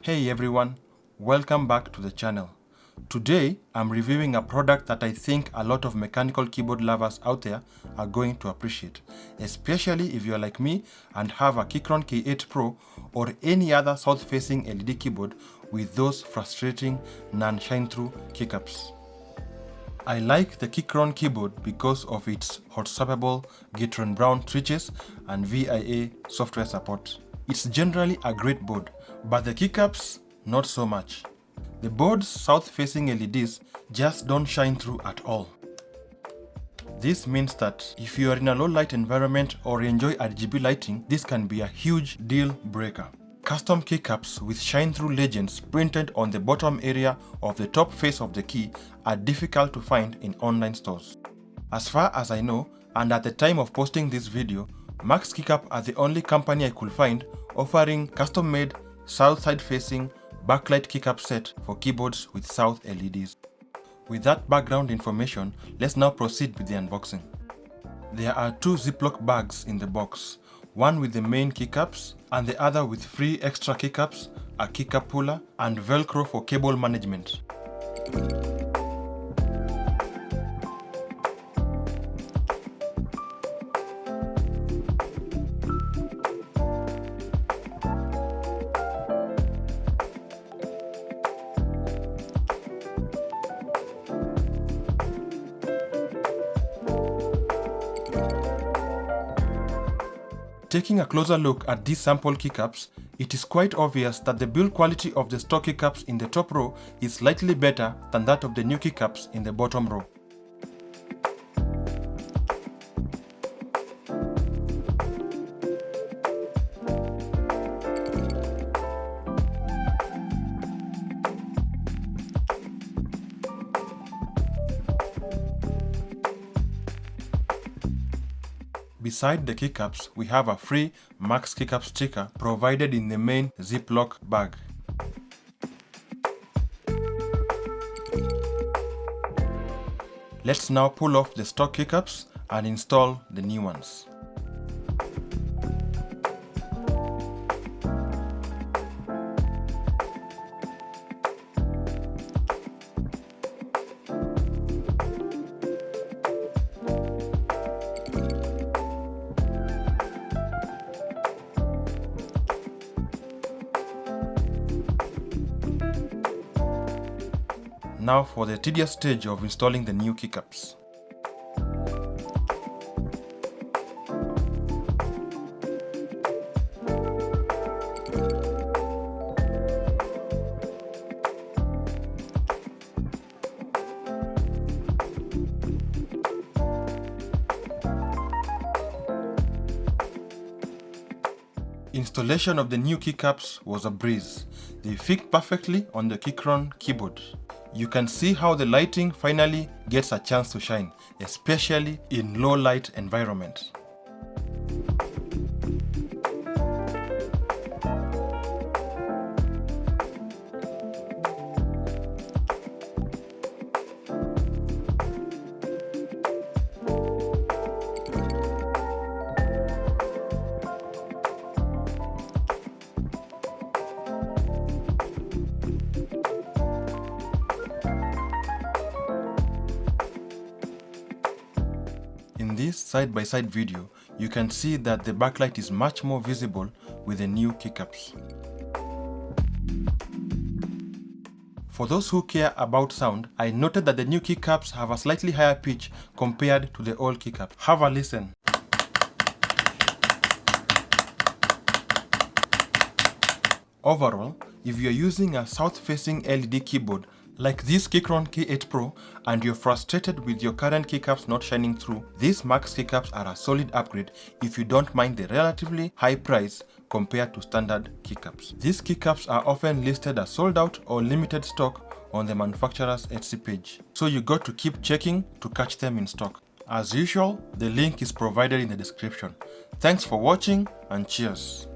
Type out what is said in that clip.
Hey everyone, welcome back to the channel. Today I'm reviewing a product that I think a lot of mechanical keyboard lovers out there are going to appreciate, especially if you're like me and have a Keychron K8 Pro or any other south-facing LED keyboard with those frustrating non-shine-through keycaps. I like the Keychron keyboard because of its hot-swappable Keychron Brown switches and VIA software support. It's generally a great board, but the keycaps, not so much. The board's south-facing LEDs just don't shine through at all. This means that if you are in a low-light environment or enjoy RGB lighting, this can be a huge deal breaker. Custom keycaps with shine-through legends printed on the bottom area of the top face of the key are difficult to find in online stores. As far as I know, and at the time of posting this video, Maxkeycap are the only company I could find offering custom-made south side-facing backlight keycap set for keyboards with south LEDs. With that background information, let's now proceed with the unboxing. There are two Ziploc bags in the box, one with the main keycaps and the other with free extra keycaps, a keycap puller, and Velcro for cable management. Taking a closer look at these sample keycaps, it is quite obvious that the build quality of the stock keycaps in the top row is slightly better than that of the new keycaps in the bottom row. Beside the keycaps, we have a free Maxkeycap sticker provided in the main Ziploc bag. Let's now pull off the stock keycaps and install the new ones. Now for the tedious stage of installing the new keycaps. Installation of the new keycaps was a breeze. They fit perfectly on the Keychron keyboard. You can see how the lighting finally gets a chance to shine, especially in low light environments. In this side-by-side video, you can see that the backlight is much more visible with the new keycaps. For those who care about sound, I noted that the new keycaps have a slightly higher pitch compared to the old keycaps. Have a listen. Overall, if you're using a south-facing LED keyboard like this Keychron K8 Pro and you're frustrated with your current keycaps not shining through, these Maxkeycaps are a solid upgrade if you don't mind the relatively high price compared to standard keycaps. These keycaps are often listed as sold out or limited stock on the manufacturer's Etsy page, so you got to keep checking to catch them in stock. As usual, the link is provided in the description. Thanks for watching and cheers!